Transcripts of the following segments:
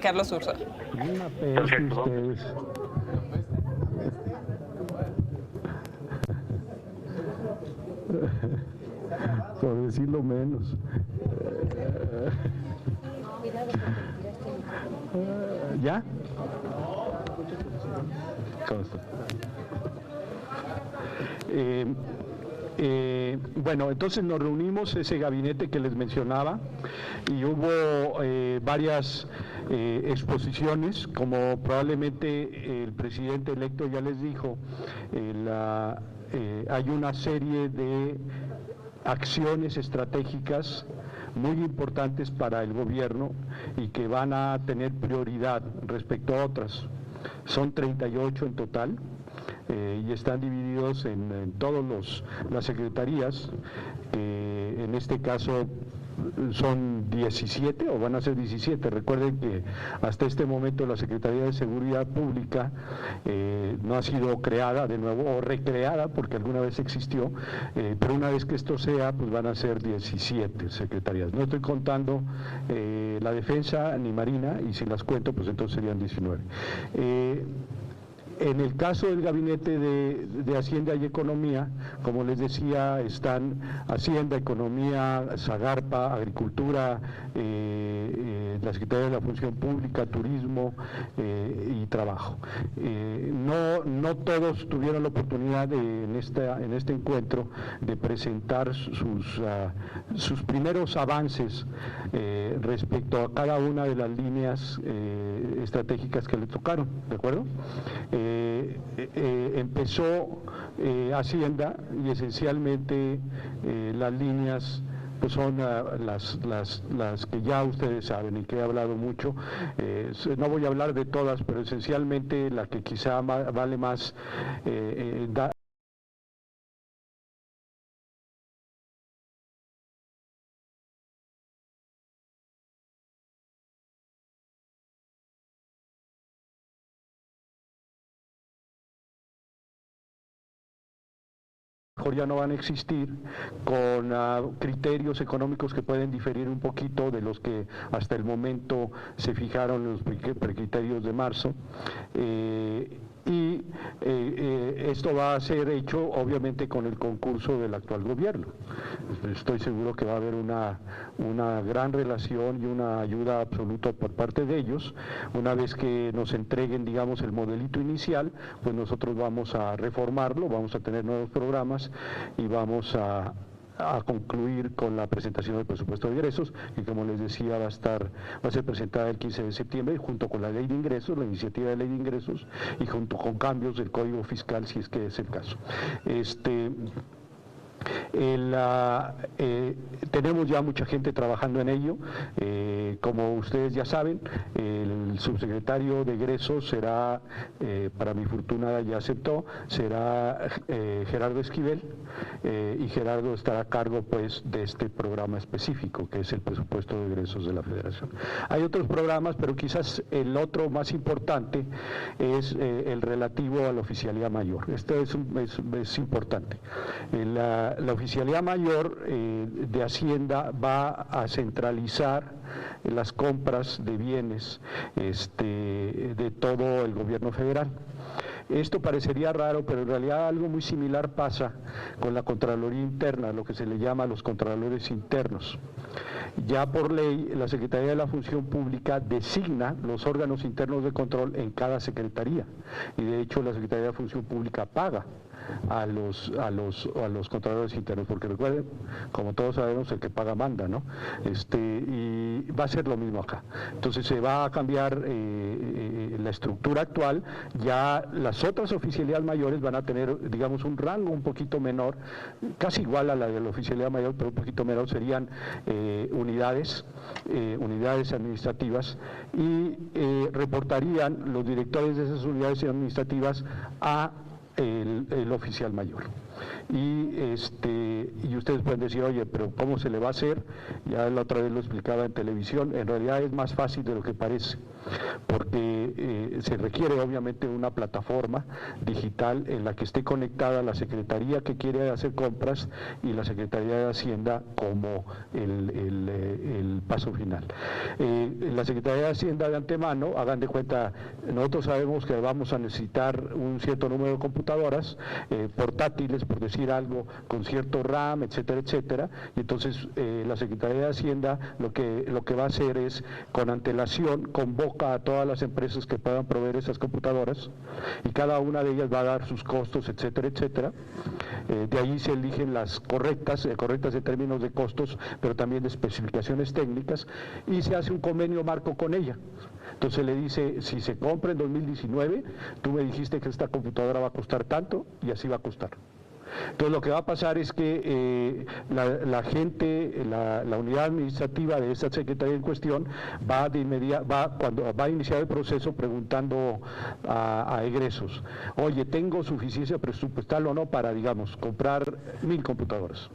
Carlos Ursúa. Una peste ustedes. Por decirlo menos. ¿Ya? Bueno, entonces nos reunimos, ese gabinete que les mencionaba, y hubo varias exposiciones, como probablemente el presidente electo ya les dijo. Hay una serie de acciones estratégicas muy importantes para el gobierno y que van a tener prioridad respecto a otras. Son 38 en total. Y están divididos en todas las secretarías, en este caso son 17 o van a ser 17. Recuerden que hasta este momento la Secretaría de Seguridad Pública no ha sido creada de nuevo o recreada, porque alguna vez existió, pero una vez que esto sea, pues van a ser 17 secretarías. No estoy contando la Defensa ni Marina, y si las cuento, pues entonces serían 19. En el caso del Gabinete de Hacienda y Economía, como les decía, están Hacienda, Economía, Zagarpa, Agricultura, la Secretaría de la Función Pública, Turismo y Trabajo. No todos tuvieron la oportunidad en este encuentro de presentar sus primeros avances respecto a cada una de las líneas estratégicas que le tocaron, ¿de acuerdo? Empezó Hacienda, y esencialmente las líneas pues son las que ya ustedes saben y que he hablado mucho. No voy a hablar de todas, pero esencialmente la que quizá vale más ya no van a existir, con criterios económicos que pueden diferir un poquito de los que hasta el momento se fijaron en los precriterios de marzo. Esto va a ser hecho obviamente con el concurso del actual gobierno. Estoy seguro que va a haber una gran relación y una ayuda absoluta por parte de ellos. Una vez que nos entreguen, digamos, el modelito inicial, pues nosotros vamos a reformarlo, vamos a tener nuevos programas y vamos a concluir con la presentación del presupuesto de ingresos, y como les decía va a ser presentada el 15 de septiembre junto con la ley de ingresos, la iniciativa de ley de ingresos, y junto con cambios del código fiscal si es que es el caso. Tenemos ya mucha gente trabajando en ello. Como ustedes ya saben, el subsecretario de egresos será, para mi fortuna ya aceptó, será Gerardo Esquivel, y Gerardo estará a cargo pues de este programa específico que es el presupuesto de egresos de la Federación. Hay otros programas, pero quizás el otro más importante es el relativo a la oficialía mayor. Esto es importante. La oficialía mayor de Hacienda va a centralizar las compras de bienes de todo el gobierno federal. Esto parecería raro, pero en realidad algo muy similar pasa con la Contraloría Interna, lo que se le llama los Contralores Internos. Ya por ley, la Secretaría de la Función Pública designa los órganos internos de control en cada secretaría, y de hecho la Secretaría de la Función Pública paga a los contralores internos, porque recuerden, como todos sabemos, el que paga manda, ¿no? Y va a ser lo mismo acá. Entonces se va a cambiar la estructura actual. Ya las otras oficialidades mayores van a tener, digamos, un rango un poquito menor, casi igual a la de la oficialidad mayor, pero un poquito menor. Serían unidades administrativas, y reportarían los directores de esas unidades administrativas a el oficial mayor. Y ustedes pueden decir, oye, pero ¿cómo se le va a hacer? Ya la otra vez lo explicaba en televisión, en realidad es más fácil de lo que parece, porque se requiere obviamente una plataforma digital en la que esté conectada la Secretaría que quiere hacer compras y la Secretaría de Hacienda como el paso final. La Secretaría de Hacienda de antemano, hagan de cuenta, nosotros sabemos que vamos a necesitar un cierto número de computadoras portátiles, por decir algo, con cierto RAM, etcétera, etcétera, y entonces la Secretaría de Hacienda lo que va a hacer es, con antelación, convoca a todas las empresas que puedan proveer esas computadoras, y cada una de ellas va a dar sus costos, etcétera, etcétera. De ahí se eligen las correctas en términos de costos, pero también de especificaciones técnicas, y se hace un convenio marco con ella. Entonces le dice, si se compra en 2019, tú me dijiste que esta computadora va a costar tanto, y así va a costar. Entonces lo que va a pasar es que la unidad administrativa de esta secretaría en cuestión cuando va a iniciar el proceso preguntando a egresos, oye, ¿tengo suficiencia presupuestal o no para, digamos, comprar 1000 computadoras?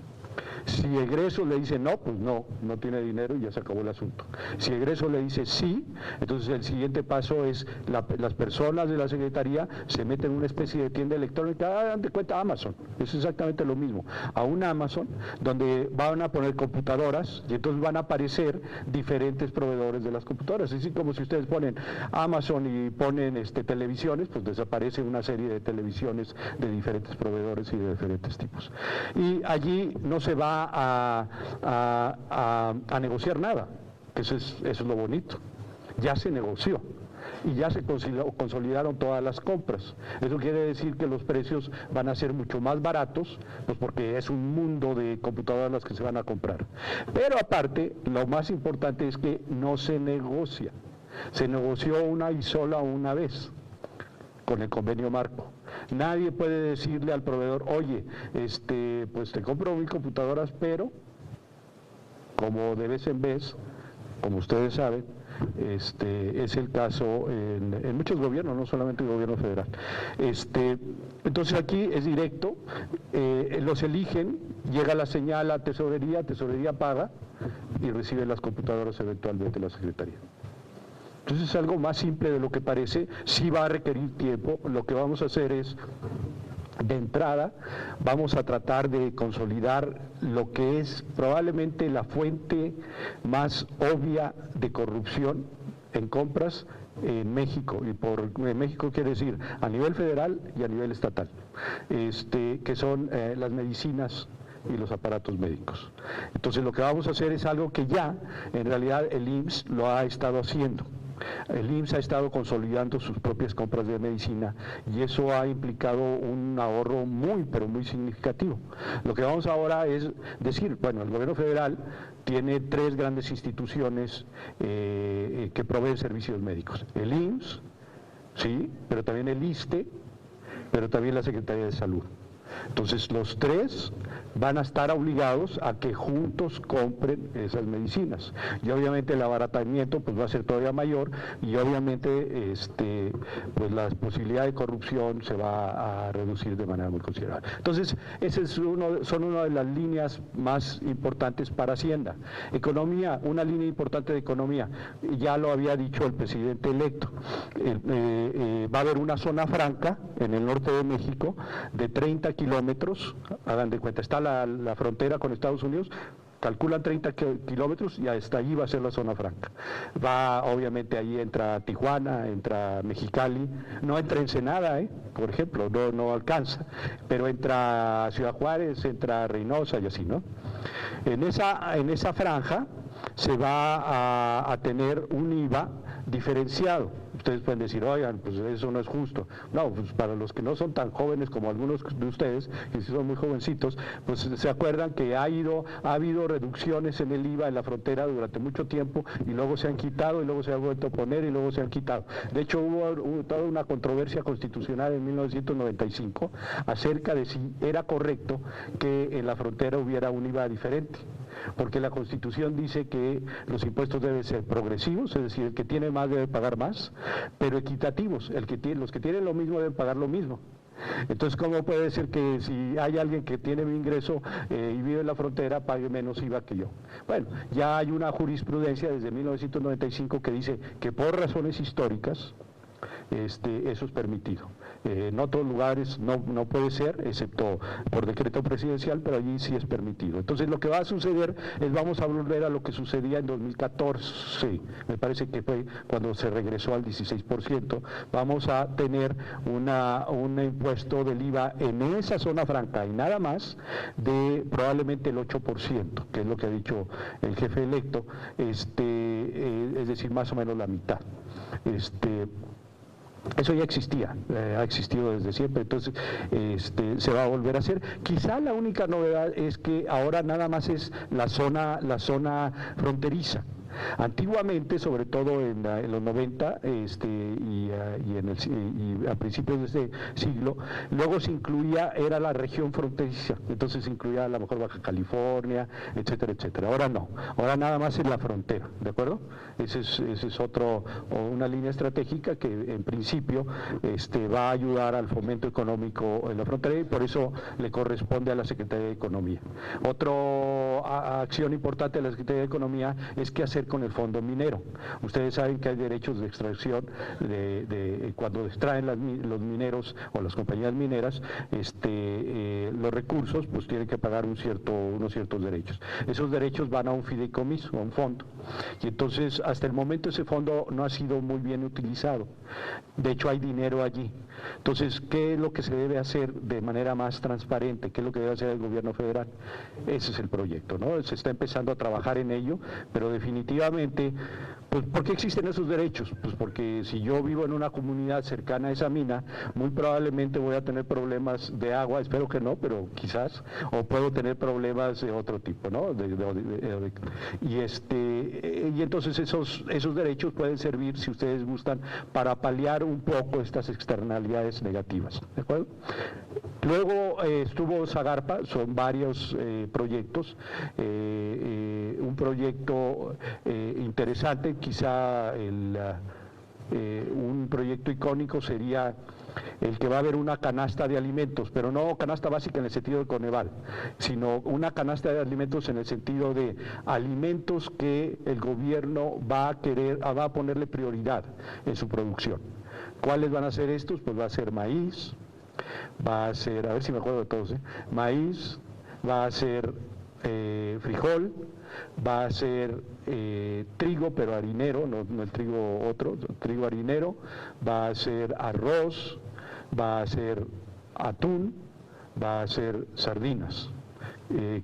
Si egreso le dice no, pues no tiene dinero y ya se acabó el asunto. Si egreso le dice sí, entonces el siguiente paso es las personas de la Secretaría se meten en una especie de tienda electrónica, dan de cuenta Amazon, es exactamente lo mismo, a un Amazon donde van a poner computadoras y entonces van a aparecer diferentes proveedores de las computadoras, así como si ustedes ponen Amazon y ponen televisiones, pues desaparece una serie de televisiones de diferentes proveedores y de diferentes tipos. Y allí no se va a negociar nada, eso es lo bonito, ya se negoció y ya se consolidaron todas las compras. Eso quiere decir que los precios van a ser mucho más baratos, pues porque es un mundo de computadoras las que se van a comprar. Pero aparte, lo más importante es que no se negocia, se negoció una vez con el convenio marco. Nadie puede decirle al proveedor, oye, pues te compro 1000 computadoras, pero como de vez en vez, como ustedes saben, es el caso en muchos gobiernos, no solamente el gobierno federal. Entonces aquí es directo, los eligen, llega la señal a tesorería paga y recibe las computadoras eventualmente la Secretaría. Entonces es algo más simple de lo que parece, sí va a requerir tiempo. Lo que vamos a hacer es, de entrada, vamos a tratar de consolidar lo que es probablemente la fuente más obvia de corrupción en compras en México, y en México quiere decir a nivel federal y a nivel estatal, que son las medicinas y los aparatos médicos. Entonces lo que vamos a hacer es algo que ya, en realidad, el IMSS lo ha estado haciendo. El IMSS ha estado consolidando sus propias compras de medicina y eso ha implicado un ahorro pero muy significativo. Lo que vamos ahora es decir, bueno, el gobierno federal tiene 3 grandes instituciones que proveen servicios médicos. El IMSS, sí, pero también el ISSSTE, pero también la Secretaría de Salud. Entonces los 3 van a estar obligados a que juntos compren esas medicinas y obviamente el abaratamiento pues va a ser todavía mayor y obviamente pues la posibilidad de corrupción se va a reducir de manera muy considerable. Entonces ese son una de las líneas más importantes para Hacienda. Economía, una línea importante de economía, ya lo había dicho el presidente electo, va a haber una zona franca en el norte de México de 30 kilómetros, hagan de cuenta, está la frontera con Estados Unidos, calculan 30 kilómetros y hasta allí va a ser la zona franca. Obviamente ahí entra Tijuana, entra Mexicali, no entra Ensenada, por ejemplo, no alcanza, pero entra Ciudad Juárez, entra Reynosa y así, ¿no? En esa franja se va a tener un IVA diferenciado. Ustedes pueden decir, oigan, pues eso no es justo. No, pues para los que no son tan jóvenes como algunos de ustedes, que sí son muy jovencitos, pues se acuerdan que ha habido reducciones en el IVA en la frontera durante mucho tiempo y luego se han quitado y luego se han vuelto a poner y luego se han quitado. De hecho hubo toda una controversia constitucional en 1995 acerca de si era correcto que en la frontera hubiera un IVA diferente, porque la Constitución dice que los impuestos deben ser progresivos, es decir, el que tiene más debe pagar más, pero equitativos, los que tienen lo mismo deben pagar lo mismo. Entonces, ¿cómo puede ser que si hay alguien que tiene mi ingreso y vive en la frontera, pague menos IVA que yo? Bueno, ya hay una jurisprudencia desde 1995 que dice que por razones históricas, eso es permitido. En otros lugares no puede ser, excepto por decreto presidencial, pero allí sí es permitido. Entonces lo que va a suceder es, vamos a volver a lo que sucedía en 2014, me parece que fue cuando se regresó al 16%, vamos a tener un impuesto del IVA en esa zona franca y nada más de probablemente el 8%, que es lo que ha dicho el jefe electo, es decir, más o menos la mitad. Eso ya existía, ha existido desde siempre, entonces se va a volver a hacer. Quizá la única novedad es que ahora nada más es la zona fronteriza. Antiguamente, sobre todo en los 90 y a principios de este siglo, luego se incluía, era la región fronteriza, entonces se incluía a lo mejor Baja California, etcétera, etcétera. Ahora no, ahora nada más es la frontera, ¿de acuerdo? Ese es una línea estratégica que en principio va a ayudar al fomento económico en la frontera y por eso le corresponde a la Secretaría de Economía. Otra acción importante de la Secretaría de Economía es qué hacer con el fondo minero. Ustedes saben que hay derechos de extracción cuando extraen los mineros o las compañías mineras, los recursos pues tienen que pagar unos ciertos derechos. Esos derechos van a un fideicomiso, a un fondo. Y entonces hasta el momento ese fondo no ha sido muy bien utilizado. De hecho hay dinero allí. Entonces, ¿qué es lo que se debe hacer de manera más transparente? ¿Qué es lo que debe hacer el gobierno federal? Ese es el proyecto, ¿no? Se está empezando a trabajar en ello, pero definitivamente, pues, ¿por qué existen esos derechos? Pues porque si yo vivo en una comunidad cercana a esa mina, muy probablemente voy a tener problemas de agua, espero que no, pero quizás, o puedo tener problemas de otro tipo, ¿no? Y entonces esos derechos pueden servir, si ustedes gustan, para paliar un poco estas externalidades negativas, ¿de acuerdo? Luego estuvo Zagarpa, son varios proyectos, un proyecto interesante, quizá un proyecto icónico sería el que va a haber una canasta de alimentos, pero no canasta básica en el sentido de Coneval, sino una canasta de alimentos en el sentido de alimentos que el gobierno va a ponerle prioridad en su producción. ¿Cuáles van a ser estos? Pues va a ser maíz, va a ser, a ver si me acuerdo de todos, maíz, va a ser frijol, va a ser trigo, pero harinero, no el trigo otro, trigo harinero, va a ser arroz, va a ser atún, va a ser sardinas.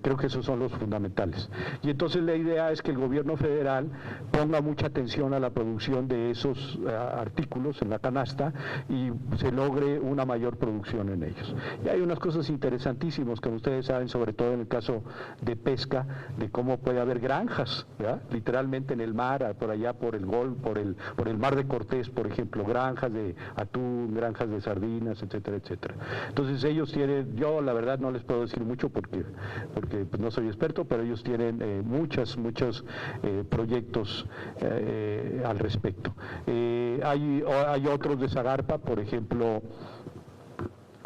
Creo que esos son los fundamentales. Y entonces la idea es que el gobierno federal ponga mucha atención a la producción de esos artículos en la canasta y se logre una mayor producción en ellos. Y hay unas cosas interesantísimas que ustedes saben, sobre todo en el caso de pesca, de cómo puede haber granjas, ¿verdad? Literalmente en el mar, por allá por el Golfo, por el Mar de Cortés, por ejemplo, granjas de atún, granjas de sardinas, etcétera, etcétera. Entonces ellos tienen, yo la verdad no les puedo decir mucho porque pues, no soy experto, pero ellos tienen muchos proyectos al respecto. Hay otros de Zagarpa, por ejemplo,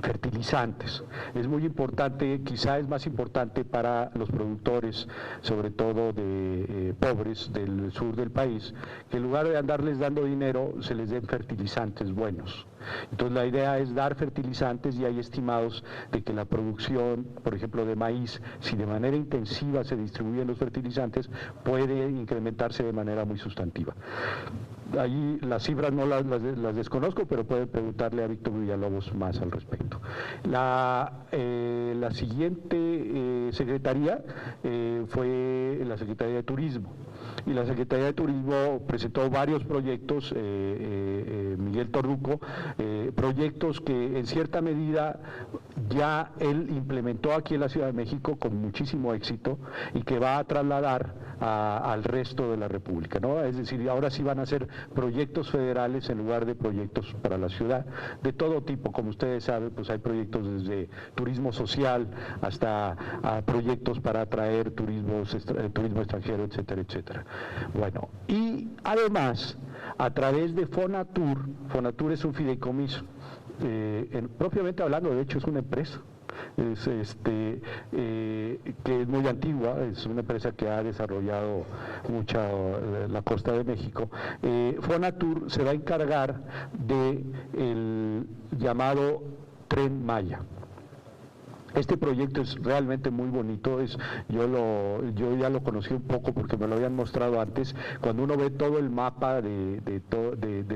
fertilizantes. Es muy importante, quizá es más importante para los productores, sobre todo de pobres del sur del país, que en lugar de andarles dando dinero, se les den fertilizantes buenos. Entonces la idea es dar fertilizantes y hay estimados de que la producción, por ejemplo, de maíz, si de manera intensiva se distribuyen los fertilizantes, puede incrementarse de manera muy sustantiva. Ahí las cifras no las desconozco, pero pueden preguntarle a Víctor Villalobos más al respecto. La siguiente secretaría fue la Secretaría de Turismo. Y la Secretaría de Turismo presentó varios proyectos, Miguel Torruco, proyectos que en cierta medida ya él implementó aquí en la Ciudad de México con muchísimo éxito y que va a trasladar al resto de la República, ¿no? Es decir, ahora sí van a ser proyectos federales en lugar de proyectos para la ciudad, de todo tipo. Como ustedes saben, pues hay proyectos desde turismo social hasta proyectos para atraer turismo extranjero, etcétera, etcétera. Bueno, y además, a través de Fonatur es un fideicomiso, propiamente hablando, de hecho es una empresa. Que es muy antigua, es una empresa que ha desarrollado mucha la costa de México. Fonatur se va a encargar del llamado Tren Maya. Este proyecto es realmente muy bonito, yo ya lo conocí un poco porque me lo habían mostrado antes. Cuando uno ve todo el mapa de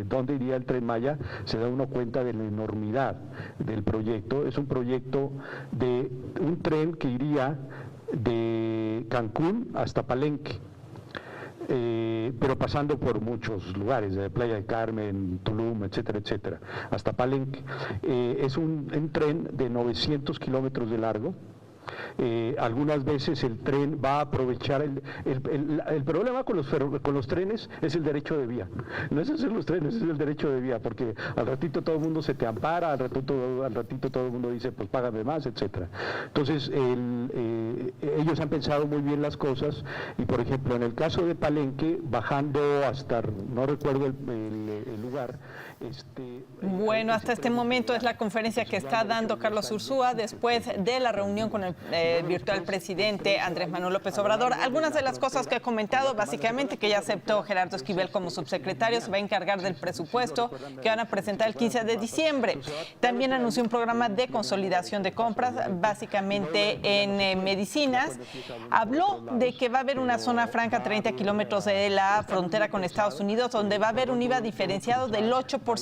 dónde iría el Tren Maya, se da uno cuenta de la enormidad del proyecto. Es un proyecto de un tren que iría de Cancún hasta Palenque. Pero pasando por muchos lugares, de Playa del Carmen, Tulum, etcétera, etcétera, hasta Palenque. Es un tren de 900 kilómetros de largo. Algunas veces el tren va a aprovechar el problema con los trenes es el derecho de vía. No es hacer los trenes, es el derecho de vía, porque al ratito todo el mundo se te ampara, al ratito todo el mundo dice pues págame más, etcétera. Entonces ellos han pensado muy bien las cosas y, por ejemplo, en el caso de Palenque, bajando hasta, no recuerdo el lugar. Bueno, hasta este momento es la conferencia que está dando Carlos Ursúa después de la reunión con el virtual presidente Andrés Manuel López Obrador. Algunas de las cosas que ha comentado, básicamente que ya aceptó Gerardo Esquivel como subsecretario, se va a encargar del presupuesto que van a presentar el 15 de diciembre. También anunció un programa de consolidación de compras, básicamente en medicinas. Habló de que va a haber una zona franca a 30 kilómetros de la frontera con Estados Unidos, donde va a haber un IVA diferenciado del 8%.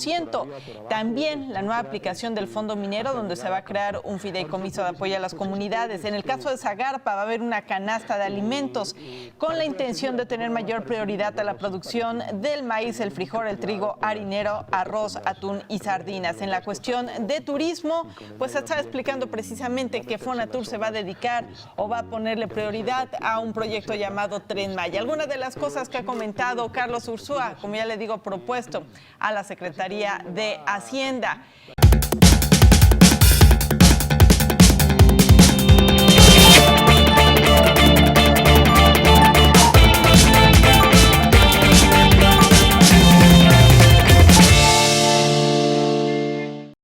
También la nueva aplicación del Fondo Minero, donde se va a crear un fideicomiso de apoyo a las comunidades. En el caso de Zagarpa va a haber una canasta de alimentos con la intención de tener mayor prioridad a la producción del maíz, el frijol, el trigo, harinero, arroz, atún y sardinas. En la cuestión de turismo, pues está explicando precisamente que Fonatur se va a dedicar o va a ponerle prioridad a un proyecto llamado Tren Maya. Algunas de las cosas que ha comentado Carlos Ursúa, como ya le digo, propuesto a la Secretaría de Hacienda.